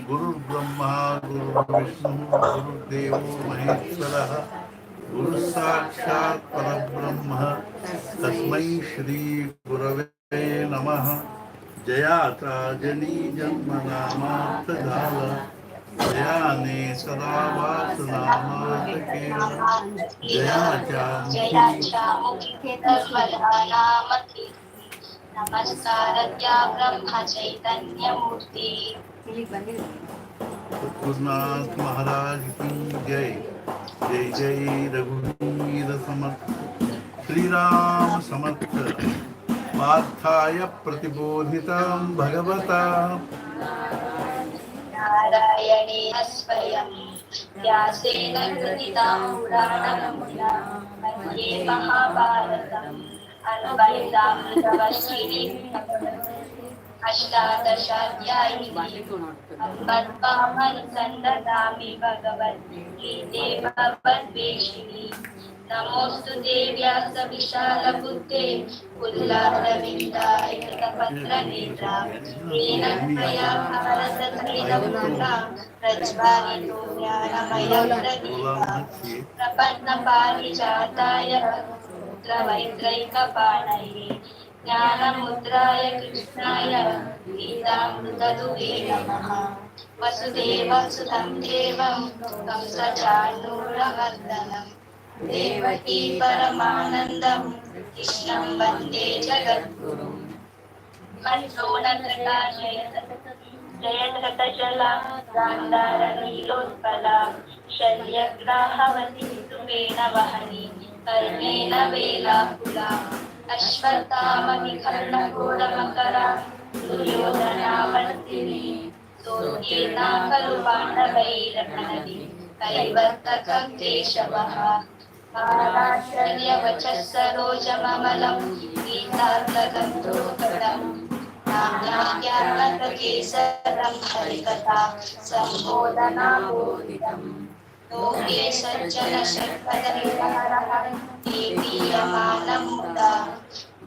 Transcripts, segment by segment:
गुरुर्ब्रह्मा गुरुर्विष्णु गुरुर्देवो महेश्वरः गुरुः साक्षात् परब्रह्म तस्मै श्री गुरवे नमः। जयाचा जनी जन्मनामार्थ झाला जयाने सदा वासनामार्थ जयाच्या मुखी सर्वधानामखि नमस्कारत्या ब्रह्म चैतन्य मूर्ति सद्गुरुनाथ महाराज की जय। जय जय रघुवीर समर्थ श्री राम समर्थ। पार्थाय प्रतिबोधितं भगवता नारायणेन स्वयं व्यासेन कृतितां पुराणमुनिना मध्ये महाभारतम् अन्वयदामृतवर्षिणीं अष्टादशाध्यायिनी संददामि भगवद्गीते भगवद्वेषिणी नमोऽस्तु देव्या सविशालबुद्धे पुल्लारविन्दाय कृतपत्रनेत्रा येन त्वया भारततैलपूर्णा प्रज्वालितो ज्ञानमयं प्रदीपः प्रपन्नपारिजाताय पुत्रवैत्रैकपाणये ज्ञानमुद्राय कृष्णाय गीतामृतदुहे नमः। वसुदेवसुतं देवं कंसचाणूरमर्दनं देवकी परमानन्दं कृष्णं वन्दे जगद्गुरुम्। मन्त्रोणकृताशयत जयद्रथशला गान्धारनीलोत्पला शल्यग्राहवती सुपेन वहनी कर्णेन वेलाकुला अश्वत्थामविकर्णघोरमकरा दुर्योधनावर्तिनी सोऽर्गेण खलु पाण्डवैरहनदि कैवर्तकं केशवः महाराश्चर्यवचः सरोजममलं गीतार्थगन्धोकटम् नाम्याज्ञानकेसरं हरिकथा सम्बोधनाबोधितम् लोके सज्जनषट्पदविहारः देवीयमानं मुदा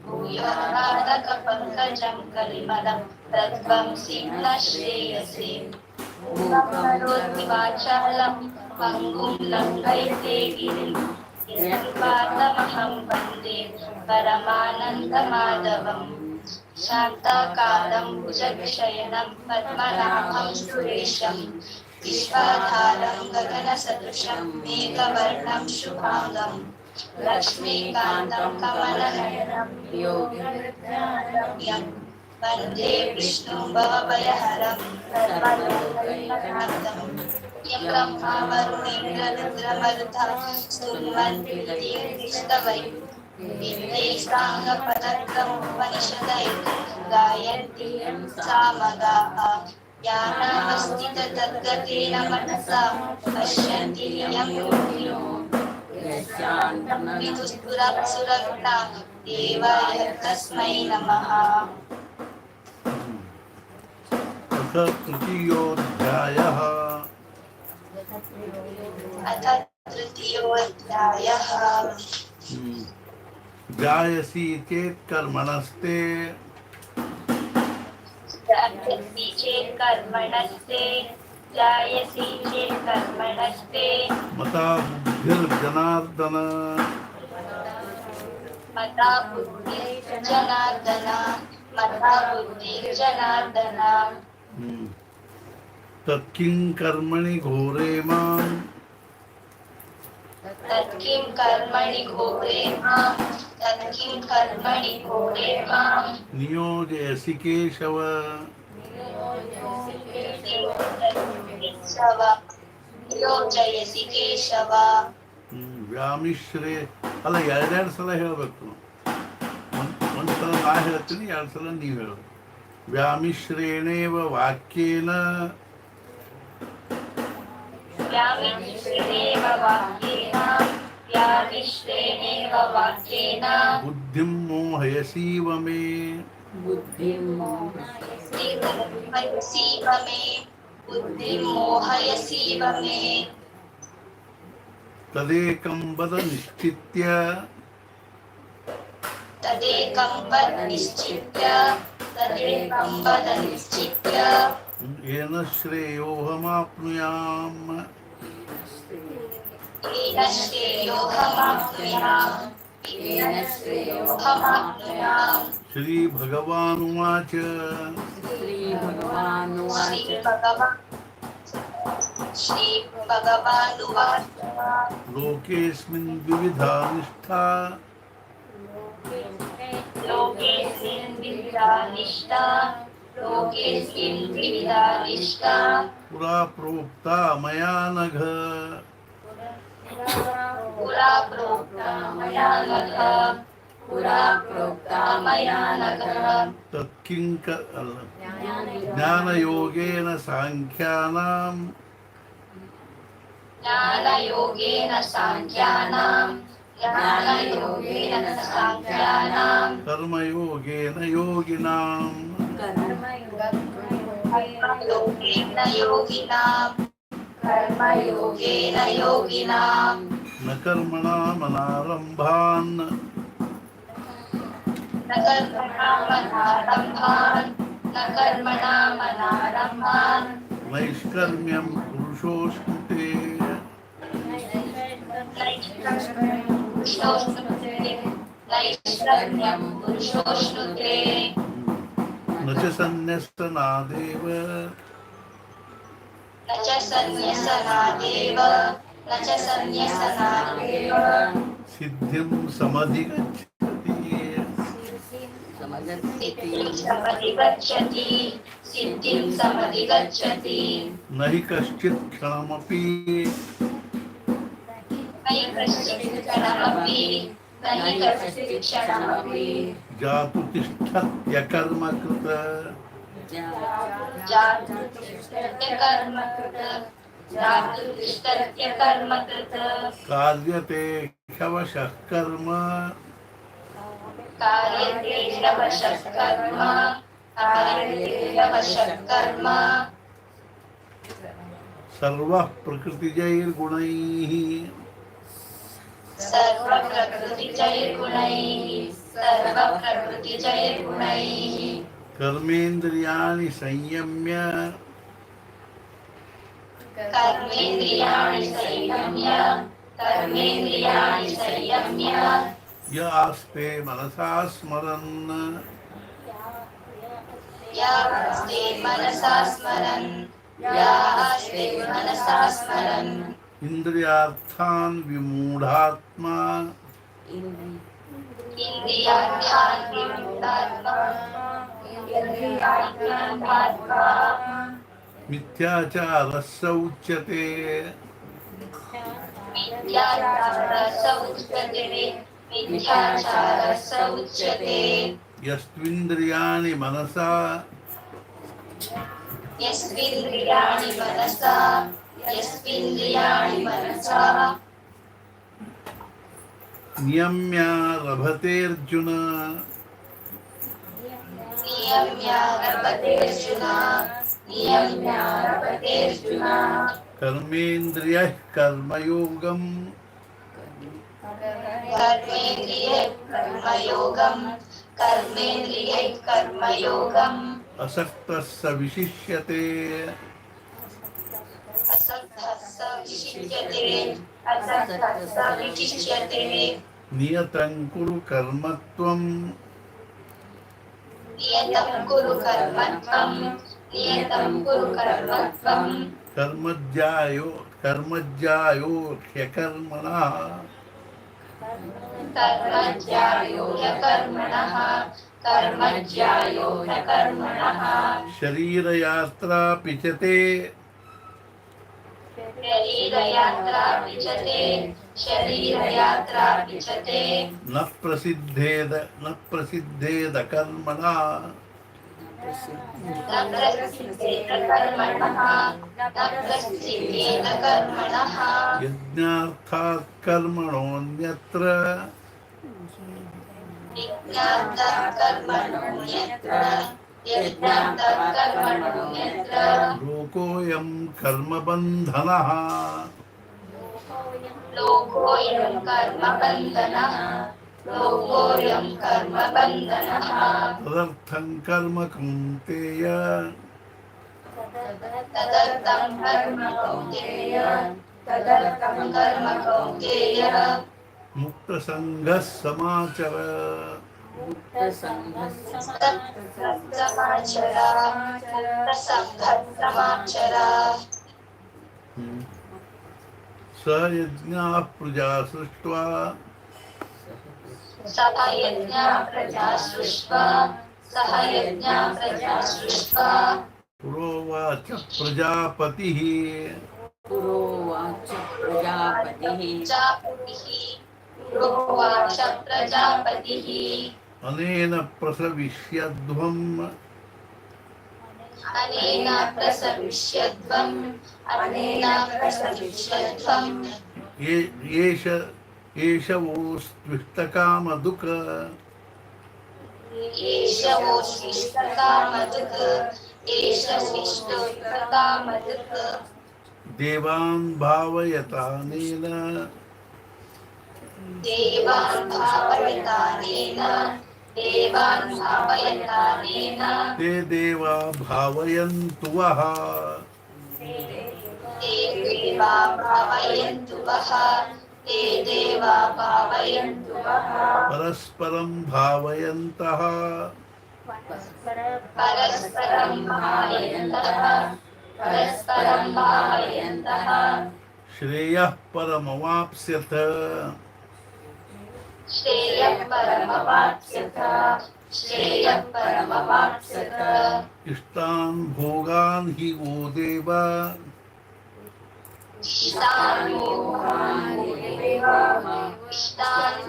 भूयोर्पादकपङ्कजं कलिमलं तद्वंसि न श्रेयसे करोति वाचालं पङ्गुं लङ्घयते गिरिं यत्पादमहं वन्दे परमानन्दमाधवम् शान्ताकारं भुजगशयनं पद्मनाभं सुरेशं विश्वाधारं गगनसदृशं मेघवर्णं शुभाङ्गं लक्ष्मीकान्तं कमलनयनं योगिवृद्धारम्यं वन्दे विष्णुं भवभयहरं सर्वलोकैकनाथं यं ब्रह्मावरुणेन्द्ररुद्रमरुतः स्तुन्वन्ति स्तवैः विद्यैस्ताङ्गपदक्रमोपनिषदैः गायन्ति यं सामगाः ज्ञानावस्थिततद्गतेन मनसा पश्यन्ति यं योगिनो यस्यान्तं विदुस्तुरप्सुरगुणा देवाय तस्मै नमः। अथ तृतीयोऽध्यायः। अथ तृतीयोऽध्यायः। जायसी चेत् कर्मणस्ते जायसी चेत् कर्मणस्ते जायसी चेत् कर्मणस्ते मता बुद्धिर्जनार्दन मता बुद्धिर्जनार्दन मता बुद्धिर्जनार्दन तत्किं कर्मणि घोरे मां तत्किं कर्मणि घोरे मां तत्किं कर्मणि घोरे मां नियोजयसि केशव नियोजयसि केशव ವ್ಯಾಮಿಶ್ರೇ ಅಲ್ಲ ಎರಡೆರಡು ಸಲ ಹೇಳಬೇಕು. ಒಂದು ಸಲ ನಾ ಹೇಳ್ತೀನಿ, ಎರಡು ಸಲ ನೀವು ಹೇಳಬೇಕು. ವ್ಯಾಮಿಶ್ರೇಣೇವ ವಾಕ್ಯೇನ व्यामिश्रेणेव वाक्येन बुद्धिं मोहयसीव मे बुद्धिं मोहयसीव मे तदेकं वद निश्चित्य तदेकं वद निश्चित्य येन श्रेयोऽहमाप्नुयाम्। येन श्रेयोऽहमाप्नुयाम्। येन श्रेयोऽहमाप्नुयाम्। श्रीभगवानुवाच श्रीभगवानुवाच श्रीभगवानुवाच लोकेऽस्मिन् द्विविधा निष्ठा लोकेऽस्मिन् द्विविधा निष्ठा। लोकेऽस्मिन् द्विविधा निष्ठा। पुरा प्रोक्ता मया नघ। पुरा प्रोक्ता मया नघ। पुरा प्रोक्ता मया नघ। तत्किंक ज्ञानयोगेन साङ्ख्यानां ज्ञानयोगेन साङ्ख्यानां। ज्ञानयोगेन साङ्ख्यानां। कर्मयोगेन योगिनां। कर्मयोगेन योगिनां। कर्मयोगेन योगिनां। न कर्मणामनारम्भान् न कर्मणामनारम्भान्। न कर्मणामनारम्भान्। नैष्कर्म्यं पुरुषोऽश्नुते। नैष्कर्म्यं पुरुषोऽश्नुते। न च सन्न्यस्तनादेव न च सन्न्यसनादेव। न च सन्न्यसनादेव। सिद्धिं समधिगच्छति। सिद्धिं समधिगच्छति। सिद्धिं समधिगच्छति। न हि कश्चित् क्षणमपि न हि कश्चित् क्षणमपि। न हि कश्चित् क्षणमपि। जातु तिष्ठत्यकर्मकृत। जातु तिष्ठत्यकर्मकृत। जातु तिष्ठत्यकर्मकृत। कार्यते ह्यवशः कर्म। कार्यते ह्यवशः कर्म। कार्यते ह्यवशः कर्म। सर्वः प्रकृतिजैर्गुणैः सर्वप्रकृतिजैर्गुणैः। सर्वप्रकृतिजैर्गुणैः। कर्मेन्द्रियाणि संयम्य कर्मेन्द्रियाणि संयम्य। कर्मेन्द्रियाणि संयम्य। य आस्ते मनसा स्मरन् यास्ते मनसा स्मरन्। यास्ते मनसा स्मरन्। इन्द्रियार्थान् विमूढात्मा इन्द्रियार्थान् विमूढात्मा। इन्द्रियार्थान् भात्वा। मिथ्याचारः स उच्यते। मिथ्याचारः स उच्यते। मिथ्याचारः स उच्यते। यस्त्विन्द्रियाणि मनसा यस्विन्द्रियाणि मनसा। यस्विन्द्रियाणि मनसा। नियम्य लभतेऽर्जुन। नियम्यारभतेऽर्जुन। नियम्यारभतेऽर्जुन। कर्मेन्द्रियः कर्मयोगम् कर्मेन्द्रियैः कर्मयोगम्। कर्मेन्द्रियैः कर्मयोगम्। असक्तः स विशिष्यते। असक्तः स विशिष्यते। असक्तः स विशिष्यते। नियतं कुरु कर्म त्वम्। नियतं कुरु कर्म त्वम्। नियतं कुरु कर्म त्वम्। कर्मज्यायो ह्यकर्मणः। कर्मज्यायो ह्यकर्मणः। कर्मज्यायो ह्यकर्मणः। शरीरयात्रापि च ते शरीरयात्रापि च ते। शरीरयात्रापि च ते। न प्रसिद्धेद कर्मणः। न प्रसिद्धेत कर्मणः। न प्रसिद्धेत कर्मणः। यज्ञार्थात् कर्मणोऽन्यत्र यज्ञार्थः कर्मणोऽन्यत्र। यज्ञार्थः कर्मणोऽन्यत्र। लोकोऽयं कर्मबन्धनः। लोकोऽयं कर्मबन्धनः। लोकोऽयं कर्मबन्धनः। तदर्थं कर्म कौन्तेय तदर्थं कर्म कौन्तेय तदर्थं कर्म कौन्तेय मुक्तसङ्गः समाचर। समाचर मुक्तसङ्गः समाचर स यज्ञाः प्रजा सृष्ट्वा सह यज्ञा प्रजा सृष्ट्वा सह यज्ञा प्रजा सृष्ट्वा पुरोवाच प्रजापतिः पुरोवाच प्रजापतिः प्रोवाच प्रजापतिः अनेन प्रसविष्यध्वम् अनेन प्रसविष्यध्वम् अनेन प्रसविष्यध्वम् एष वोस्त्विष्टकामधुक् एष वोष्टिष्टकामधुक् एष विष्णुष्टकामधुक् देवान् भावयतानेन देवान् भावयतानेन देवान् भावयतानेन ते देवा भावयन्तु वः ते देवा भावयन्तु वः ते देवा भावयन्तु वः परस्परं भावयन्तः परस्परं भावयन्तः परस्परं भावयन्तः श्रेयः परमवाप्स्यथ श्रेयः परमवाप्स्यथ श्रेयः परमवाप्स्यथ इष्टान् भोगान् हि वो देव इष्टान्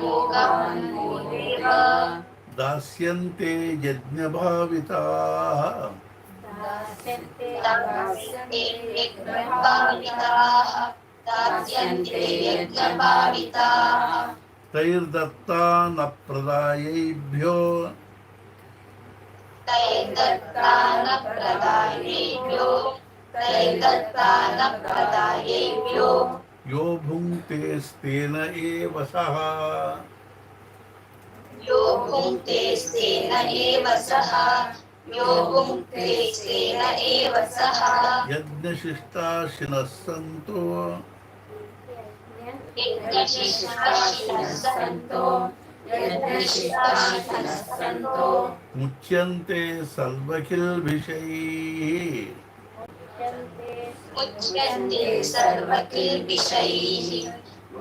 भोगान् वो देव दास्यन्ते यज्ञभाविताः दास्यन्ते यज्ञभाविताः दास्यन्ते यज्ञभाविताः तैर्दत्तानप्रदायैभ्यो तैर्दत्तानप्रदायेभ्यो तैर्दत्तानप्रदायेभ्यो यो भुङ्क्ते स्तेन एव सः यो भुङ्क्ते स्तेन एव सः यो भुङ्क्ते स्तेन एव सः यज्ञशिष्टाशिनः सन्तो यज्ञशिष्टाशिनः सन्तो यज्ञशिष्टाशिनः सन्तो मुच्यन्ते सर्वकिल्बिषैः मुच्यन्ते सर्वकिल्बिषैः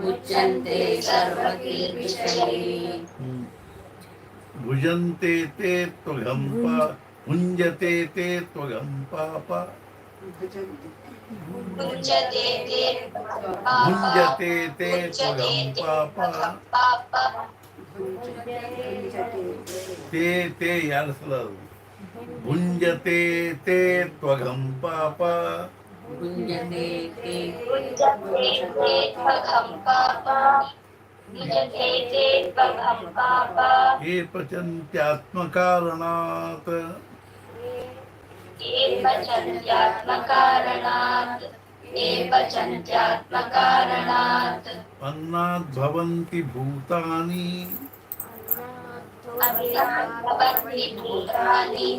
मुच्यन्ते सर्वकिल्बिषैः भुजन्ते ते त्वगं भुञ्जते ते त्वगं पाप मुच्यते ते भुञ्जते ते त्वगं पाप ते यार सलल भुञ्जते ते त्वगं पाप भुञ्जते ते त्वघं पाप भुञ्जते ते त्वघं पाप ये पचन्त्यात्मकारणात् ये पचन्त्यात्मकारणात् ये पचन्त्यात्मकारणात् अन्नात् भवन्ति भूतानि अन्नात् भवन्ति भूतानि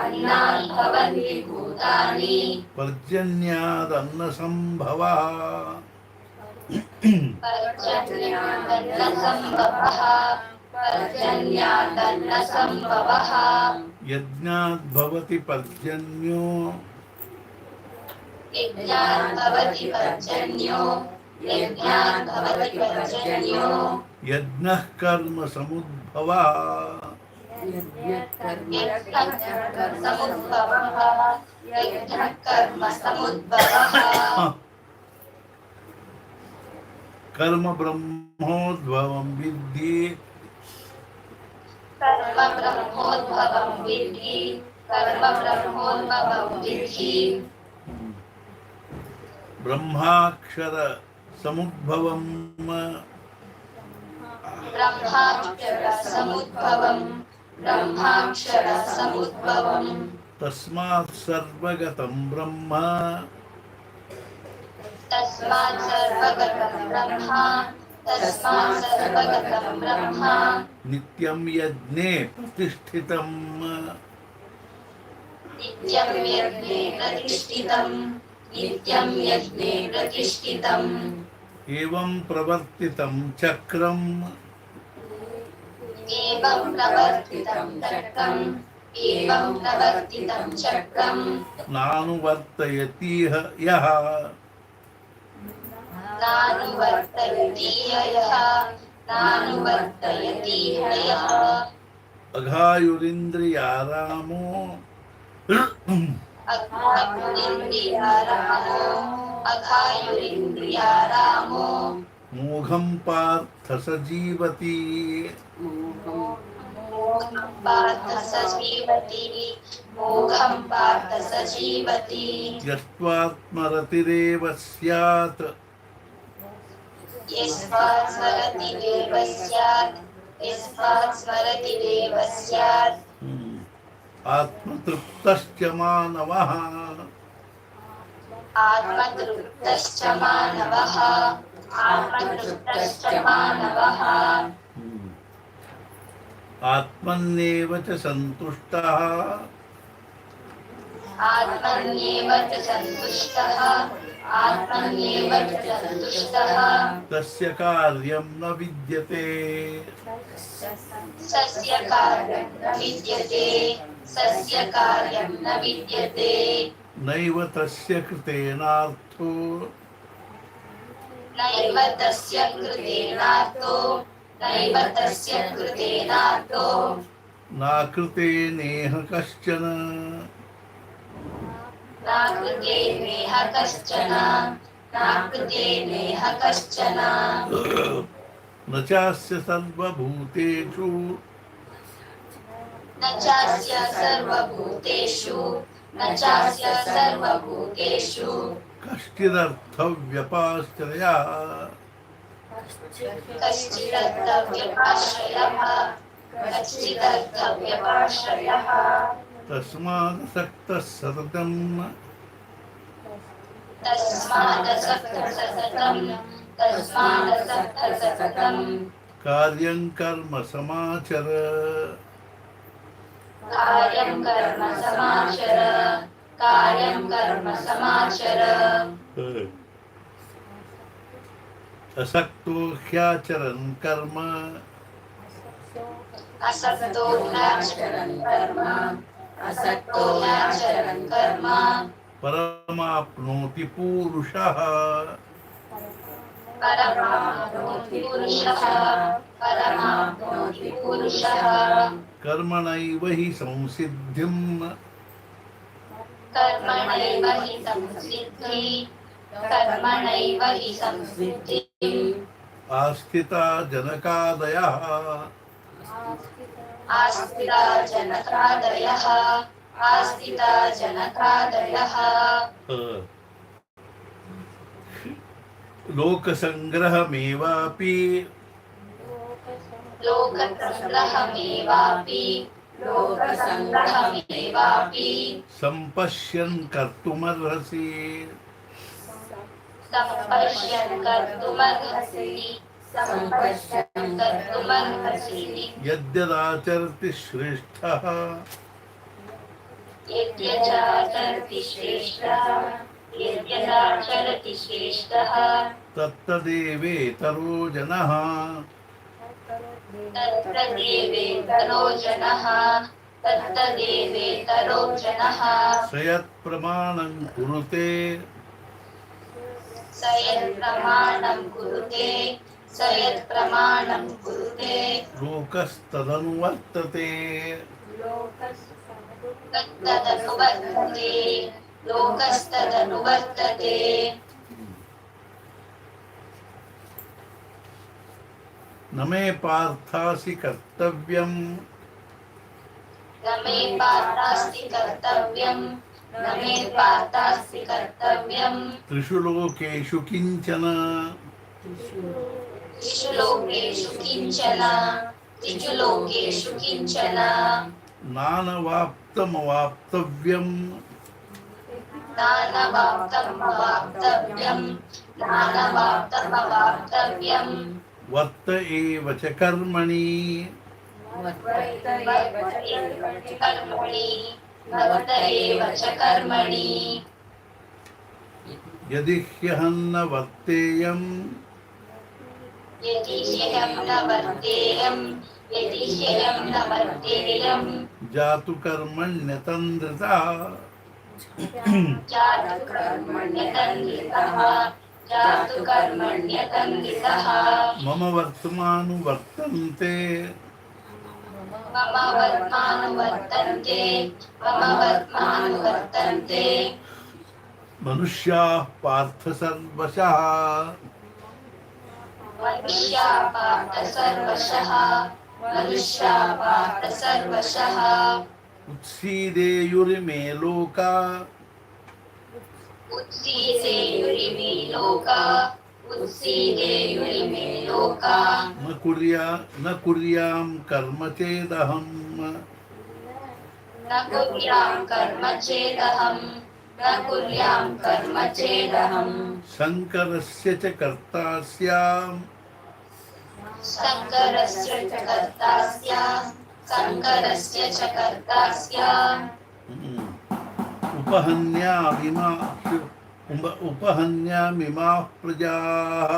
अन्नात् भवन्ति भूतानि पर्जन्यादन्नसम्भवः पर्जन्यादन्नसम्भवः पर्जन्यादन्नसम्भवः यज्ञात् भवति पर्जन्यो यज्ञात् भवति पर्जन्यो यज्ञात् भवति पर्जन्यो यज्ञः कर्म समुद्भवः यज्ञः समुद्भवः यज्ञः कर्म समुद्भवः कर्म ब्रह्मोद्भवं विद्धि कर्म ब्रह्मोद्भवं विद्धि कर्म ब्रह्मोद्भवं विद्धि ब्रह्माक्षर समुद्भवं ब्रह्माक्षर समुद्भवं ब्रह्माक्षर समुद्भवं तस्मात् सर्वगतं ब्रह्म तस्मात् सर्वगतं ब्रह्म तस्मात् सर्वगतं ब्रह्म नित्यं यज्ञे प्रतिष्ठितं नित्यं यज्ञे प्रतिष्ठितं नित्यं यज्ञे प्रतिष्ठितम् एवं प्रवर्तितं चक्रम् एवं प्रवर्तितं चक्रम् एवं प्रवर्तितं चक्रम् नानुवर्तयतीह यः नानुवर्तयति यः नानुवर्तयति यः अघायुरिन्द्रियारामो अघायुरिन्द्रियारामो अघायुरिन्द्रियारामो मोघं पार्थ स जीवति मोघं पार्थ स जीवति मोघं पार्थ स जीवति यस्त्वात्मरतिरेव स्यात् यस्मात् स्मरति देव स्यात् यस्मात् स्मरति देव स्यात् आत्मतृप्तश्च मानवः आत्मतृप्तश्च मानवः आत्मतृप्तश्च मानवः आत्मन्येव च सन्तुष्टः आत्मन्येव च सन्तुष्टः आत्मन्येव च सन्तुष्टः तस्य कार्यं न विद्यते सस्य कार्यं न विद्यते सस्य कार्यं न विद्यते नैव तस्य कृतेनार्थो नैव तस्य कृतेनार्थो नैव तस्य कृतेनार्थो नाकृते नेह कश्चन नाकृते नेह कश्चन नाकृते नेह कश्चन न चास्य सर्वभूतेषु न चास्य सर्वभूतेषु न चास्य सर्वभूतेषु कश्चिदर्थव्यपाश्रयः कश्चिदर्थव्यपाश्रयः कश्चिदर्थव्यपाश्रयः तस्मादसक्तः सततं तस्मादसक्तः सततं कार्यं कर्म समाचर कार्यं कर्म समाचर कार्यं कर्म समाचर असक्तो ह्याचरन् कर्म असक्तो ह्याचरन् कर्म असक्तो ह्याचरन् कर्म परमाप्नोति पूरुषः परमाप्नोति पुरुषः परमाप्नोति पुरुषः कर्मणैव हि संसिद्धिम् कर्मणैव हि संसिद्धि कर्मणैव हि संसिद्धि आस्थिता जनकादयः आस्थिता जनकादयः आस्थिता जनकादयः लोकसङ्ग्रहमेवापि लोकसङ्ग्रहमेवापि लोकसङ्ग्रहमेवापि सम्पश्यन् कर्तुमर्हसि सम्पश्यन् कर्तुमर्हसि सम्पश्यन् कर्तुमर्हसि यद्यदाचरति श्रेष्ठः यद्यचाचरति श्रेष्ठः यद्यदाचरति श्रेष्ठः तत्तदेवेतरो जनः तत्तदेवेतरो जनः तत्तदेवेतरो जनः स यत्प्रमाणं कुरुते स यत्प्रमाणं कुरुते स यत्प्रमाणं कुरुते लोकस्तदनुवर्तते तत्तदनुवर्तते लोकस्तदनुवर्तते न मे पार्थासि कर्तव्यम् न मे पार्थास्ति कर्तव्यं न मे पार्थास्ति कर्तव्यं त्रिषु लोकेषु किञ्चन त्रिषु लोकेषु किञ्चन त्रिषु लोकेषु किञ्चन नानवाप्तमवाप्तव्यम् नानवाप्तमवाप्तव्यं नानवाप्तमवाप्तव्यं वर्त एव च कर्मणि कर्मणि वर्त एव च कर्मणि यदि ह्यहं न वर्तेयं यदि ह्यहं न वर्तेयं यदि ह्यहं न वर्तेयं जातु कर्मण्यतन्द्रितः जातु कर्मण्यतन्द्रितः जातु कर्मण्यतन्द्रितः मम वर्तमानुवर्तन्ते मम वर्त्मानुवर्तन्ते मम वर्त्मानुवर्तन्ते मनुष्याः पार्थ सर्वशः मनुष्या पार्थ सर्वशः मनुष्या पार्थ सर्वशः उत्सीदेयुरिमे लोका उत्सीदेयुरिमे लोका उत्सीदेयुरिमे लोका न कुर्यां कर्म चेदहम् न कुर्यां कर्म चेदहम् न कुर्यां कर्म चेदहम् शङ्करस्य च कर्ता स्याम् शङ्करस्य च कर्ता स्याम् शङ्करस्य च कर्ता स्याम् उपहन्यामिमाः प्रजाः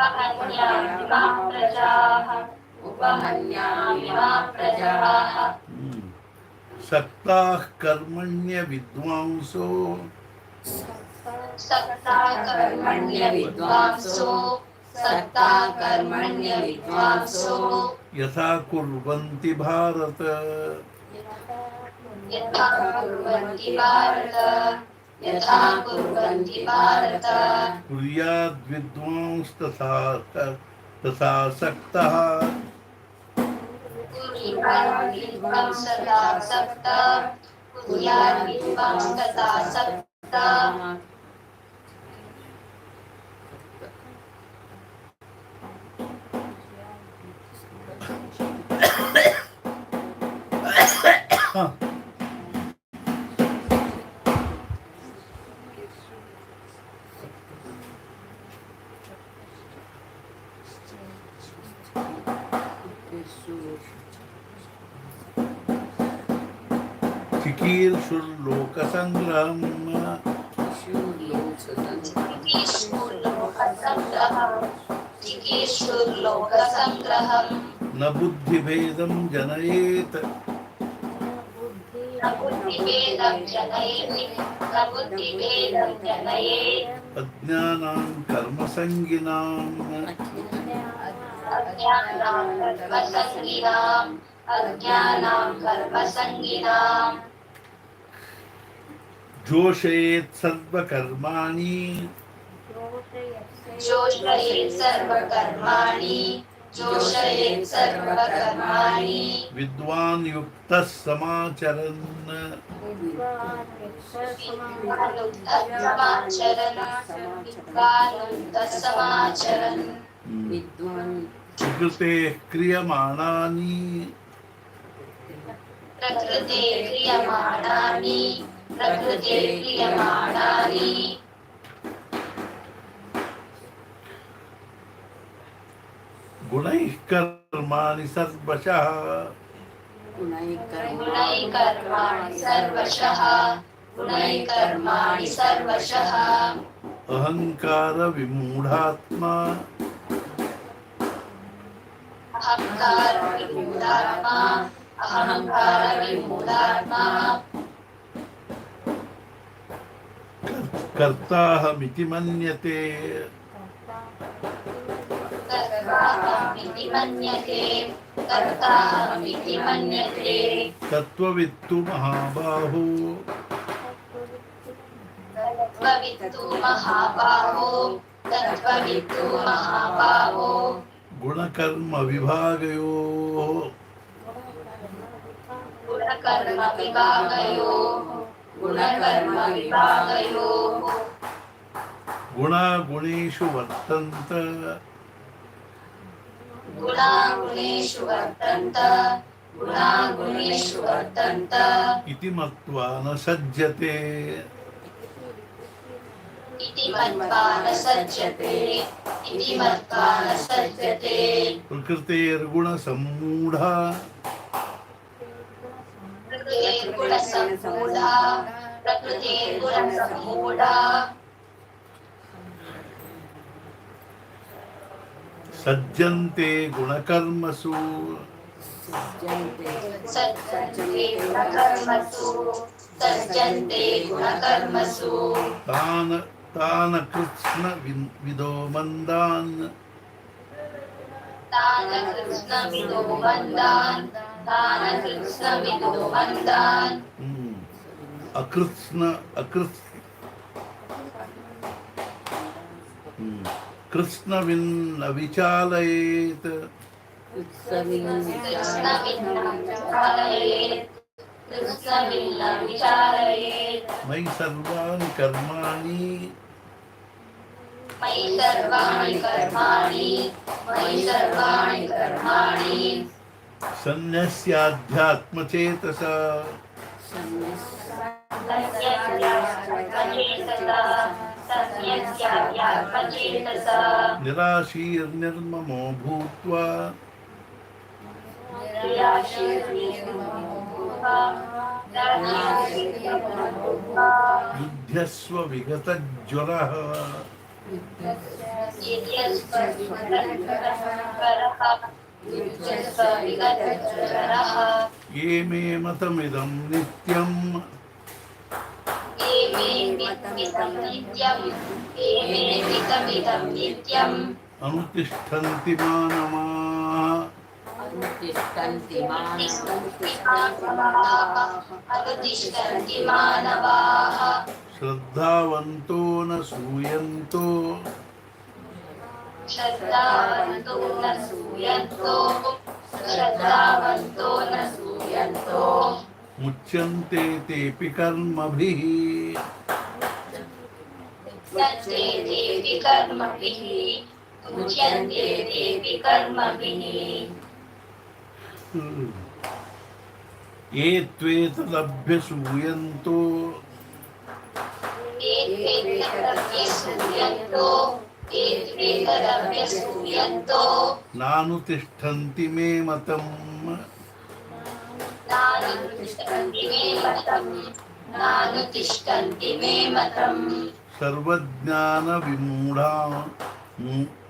उपहन्यामिमाः प्रजाः उपहन्यामिमाः प्रजाः सक्ताः कर्मण्य विद्वांसो सक्ता कर्मण्य विद्वांसो सक्ता कर्मण्य विद्वांसो यथा कुर्वन्ति भारत यथा कुर्वन्ति भारत यथा कुर्वन्ति भारत कुर्याद् तथा सक्तः कुर्याद् विद्वांस तथा सक्तः कुर्याद् विद्वांस तथा सक्तः चिकीर्षुर्लोकसङ्ग्रहम् न बुद्धिभेदं जनयेत् न बुद्धिभेदं जनयेत् अज्ञानां कर्मसङ्गिनाम् अज्ञानां कर्मसङ्गिनाम् जोषयेत् सर्वकर्माणि जोषयेत् सर्वकर्माणि विद्वान् युक्तः समाचरन् समाचरन् प्रकृतेः क्रियमाणानि प्रकृते क्रियमाणानि गुणैः कर्माणि सर्वशः गुणैः सर्वशः अहंकार विमूढात्मा अहंकार विमूढात्मा कर्ताहमिति मन्यते तत्त्ववित्तु महाबाहो गुणकर्म विभागयोः गुणागुणेषु वर्तन्त इति मत्वा न सज्जते प्रकृतेर्गुणसम्मूढा गुणसम्मूढा प्रकृतिर्गुणसम्मूढा सज्जन्ते गुणकर्मसु सज्जन्ते गुणकर्मसु सज्जन्ते गुणकर्मसु तान तान कृत्स्न विदो मंदान तान कृष्णविदो मन्दान् तान कृष्णविदो मन्दान् अकृत्स्न कृत्स्नविन् न विचालयेत् कृष्णविन्न विचारयेत् मयि सर्वाणि कर्माणि मयि सर्वाणि कर्माणि मयि सर्वाणि कर्माणि सन्न्यस्याध्यात्मचेतसा सन्न्यस्याध्यात्मचेतसा निराशीर्निर्ममो भूत्वा युध्यस्व विगतज्वरः ये मे मतमिदं नित्यम् अनुतिष्ठन्ति मानवाः अनुतिष्ठन्ति मानवाः श्रद्धावन्तो न सूयन्तो श्रद्धावन्तो न सूयन्तो मुच्यन्ते तेऽपि कर्मभिः मुच्यन्ते तेऽपि कर्मभिः ये त्वेतदभ्यसूयन्तो नानुतिष्ठन्ति मे मतम् नानुतिष्ठन्ति मे मतम्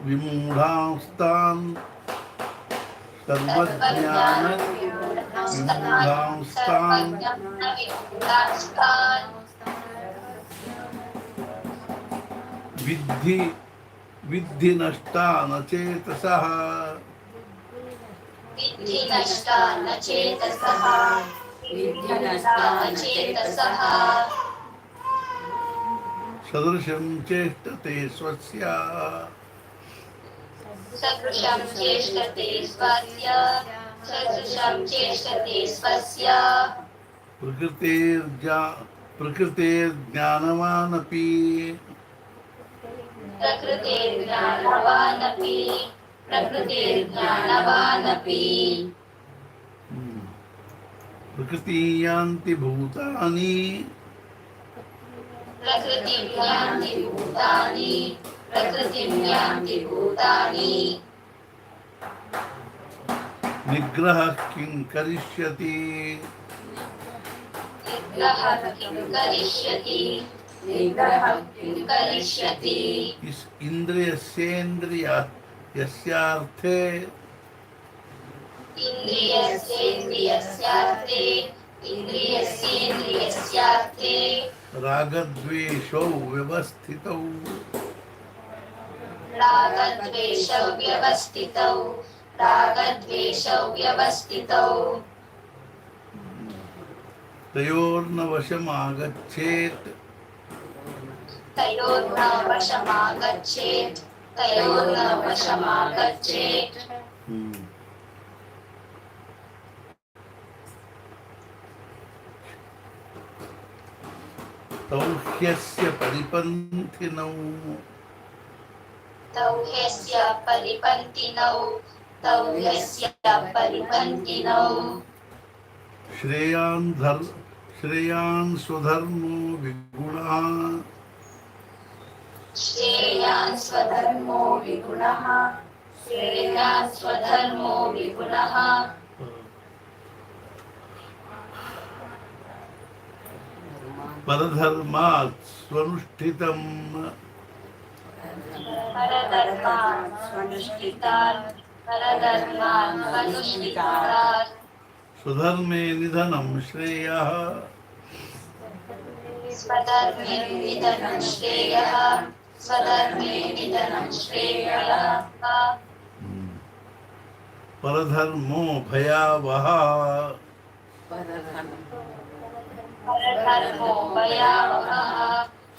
विमूढांस्तान् विद्धि विद्धि नष्टान चेतसः सदृशं चेष्टते स्वस्य सदृशं चेष्टते स्वस्य प्रकृतेर्ज्ञानवानपि प्रकृतिर्ज्ञानवानपि प्रकृतिं यान्ति भूतानि निग्रहः किं करिष्यति इस इन्द्रियस्येन्द्रियस्यार्थे रागद्वेषौ व्यवस्थितौ तयोर्न वशमागच्छेत् तौ ह्यस्य परिपन्थिनौ श्रेयान् स्वधर्मो विगुणः परधर्मात् स्वनुष्ठितं परधर्मान् स्वनुष्ठितात् परधर्मान् स्वनुष्ठितात् स्वधर्मे निधनं श्रेयः स्वधर्मे निधनं श्रेयः स्वधर्मे निधनं श्रेयः परधर्मो भयावहः परधर्मो भयावहः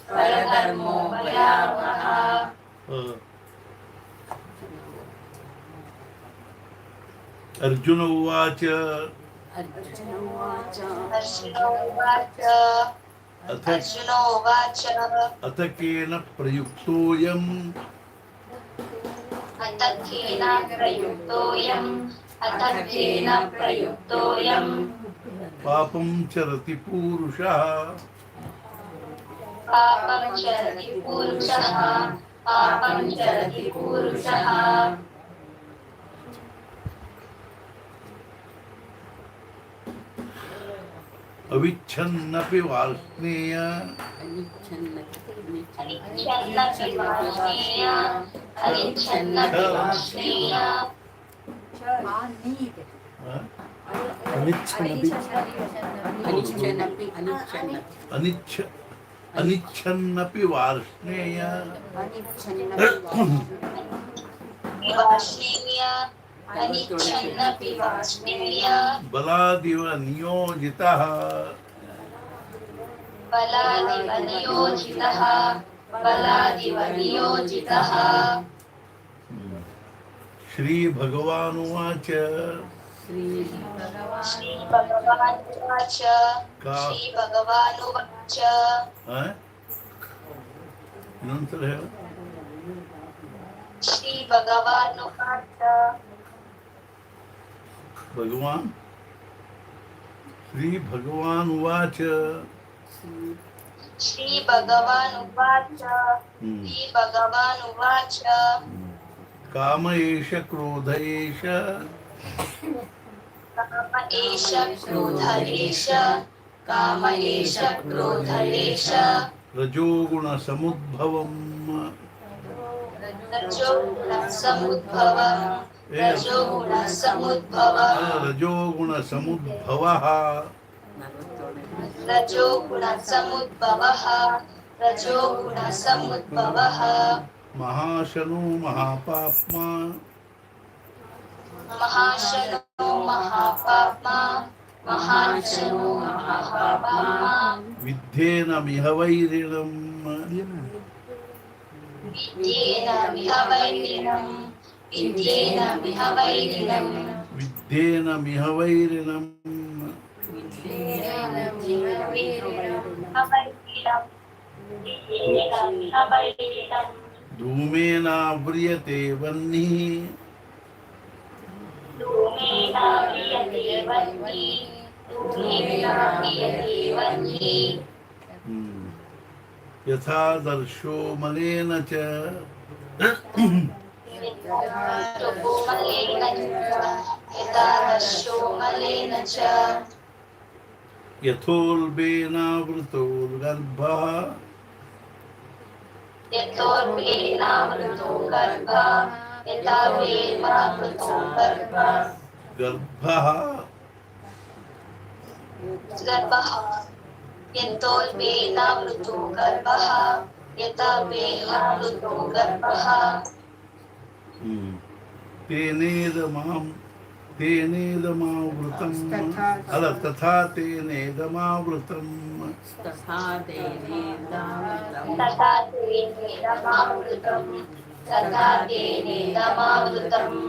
परधर्मो भयावहः अर्जुन उवाच अर्जुन उवाच अथ अर्जुन उवाच अथ केन प्रयुक्तोऽयम् अथ केन प्रयुक्तोऽयम् अथ केन प्रयुक्तोऽयम् पापं चरति पूरुषः पापं चरति पुरुषः पापं चरति पुरुषः अविच्छन्नपि वार्ष्णेय अनिच्छन्नपि वार्ष्णेय अनिच्छन्नपि वार्ष्णेय अनिच्छन्नपि वार्ष्णेय वार्ष्णेय अनिच्छन्नपि वार्ष्णेय बलादिव नियोजितः बलादिव नियोजितः बलादिव नियोजितः श्रीभगवानुवाच श्रीभगवानुवाच श्रीभगवानुवाच ಇನ್ನೊಂದ್ಸಲ ಹೇಳು श्रीभगवानुवाच भगवान श्रीभगवानुवाच श्रीभगवानुवाच श्रीभगवानुवाच काम एष क्रोध एष काम एष क्रोध एष काम एष क्रोध एष रजोगुणसमुद्भवम् रजोगुणसमुद्भवम् रजोगुणसमुद्भवम् रजोगुणसमुद्भवः रजोगुणसमुद्भवः रजोगुणसमुद्भवः महाशनो महापाप्मा महाशनो महापाप्मा महाशनो महापाप्मा विद्धेनमिह वैरिणम् विद्येनमिह वैरिणम् विद्येनमिह वैरिणम् विद्धेनमिह वैरिणम् धूमेनाव्रियते वह्निः धूमेनाव्रियते वह्निः धूमेनाव्रियते वह्निः यथा दर्शो मलेन च यथा दर्शो मलेन च यथोल्बेनावृतोर्गर्भः यतोर्वेनावृतो गर्भः यथा वेनावृतो गर्भः गर्भः गर्भः यतोर्वेनावृतो गर्भः यथा वेनावृतो गर्भः तेनेदमावृतम् अल तथा तेनेदमावृतम् तथा तेनेदमावृतम् तथा तेनेदमावृतम् तथा तेनेदमावृतम्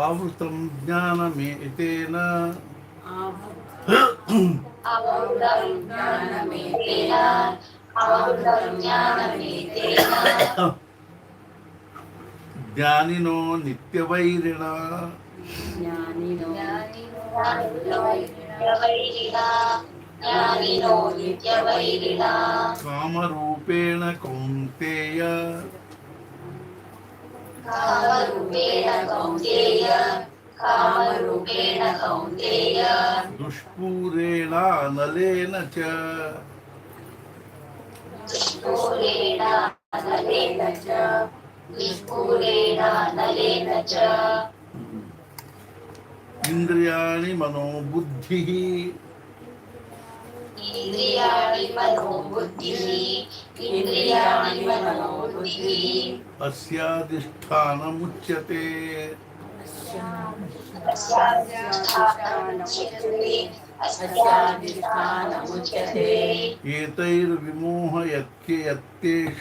आवृतं ज्ञानमेतेन आवृतं ज्ञानमेतेन आवृतं ज्ञानमेतेन ज्ञानिनो नित्यवैरिणा ज्ञानिनो नित्यवैरिणा कामरूपेण कौन्तेय कामरूपेण कौन्तेय कामरूपेण कौन्तेय दुष्पूरेणानलेन च दुष्पूरेण नलेन च दुष्पूरेण नलेन च इंद्रियाणि मनोबुद्धिः इन्द्रियाणि मनोबुद्धिः इन्द्रियाणि मनोबुद्धिः अस्याधिष्ठानमुच्यते अस्याधिष्ठानमुच्यते एतैर्विमोहयत्येष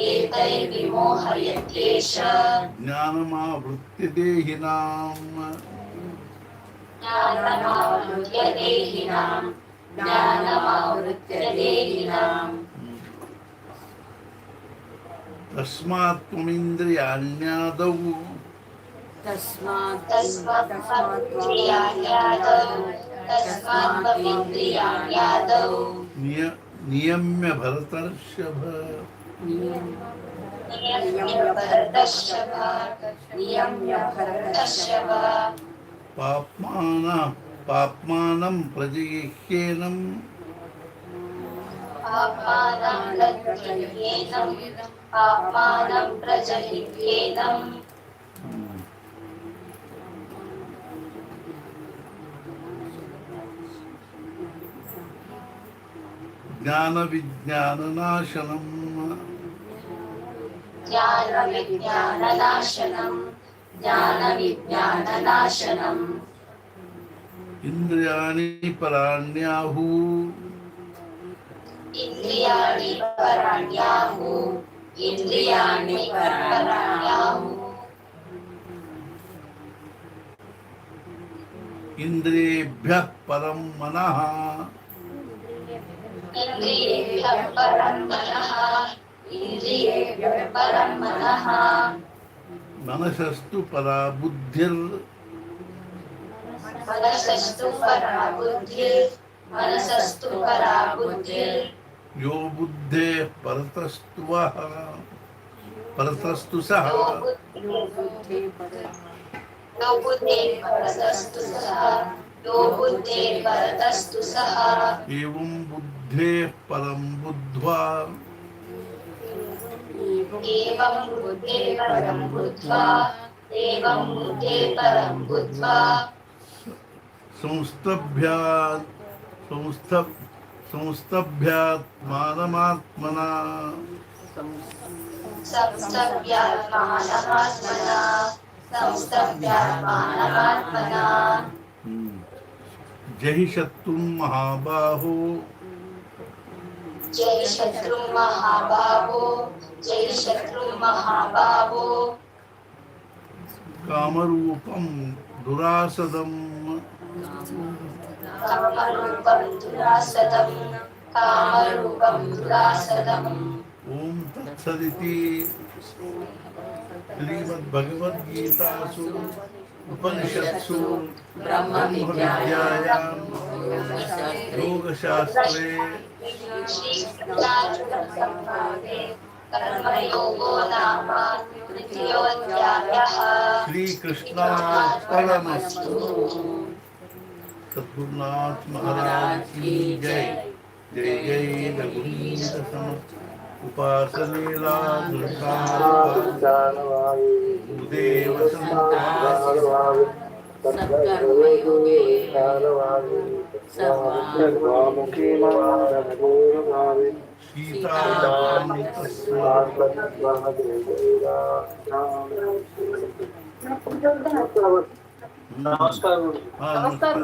एतैर्विमोहयत्येष ज्ञानमावृत्य देहिनाम् ज्ञानमावृत्य देहिनां ज्ञानमावृत्य देहिनाम् तस्मात् त्वमिन्द्रियाण्यादौ तस्मात्त्वमिन्द्रियाण्यादौ नियम्य भरतर्षभ नियम्य भरतर्षभ पाप्मानं प्रजह्येनं पाप्मानं प्रजहिह्येनं ज्ञानविज्ञाननाशनम् ज्ञानविज्ञाननाशनम् इंद्रियाणि पराण्याहुः इन्द्रियाणि पराण्याहुः इंद्रियेभ्यः परं मनः इन्द्रियेभ्यः परं मनः मनसस्तु परा बुद्धिर् मनसस्तु परा बुद्धिर् यो बुद्धेः परतस्तु सः यो बुद्धेः परतस्तु सः एवं बुद्धेः परं बुद्ध्वा संस्तभ्यात्मानमात्मना जहि शत्रुं महाबाहो जय शत्रुं महाबाहो कामरूपं दुरासदम् कामरूपं दुरासदम् ओम तत्सदिति श्रीमद्भगवद्गीतासु उपनिषत्सु ब्रह्मविद्यायां योगशास्त्रे कर्मयोगो नाम तृतीयोऽध्यायः श्रीकृष्णार्पणमस्तु। सद्गुरुनाथ महाराज की जय। जय जय रघुवीर समर्थ। उपासलीला गुरुदेव नमस्कार। नमस्कार।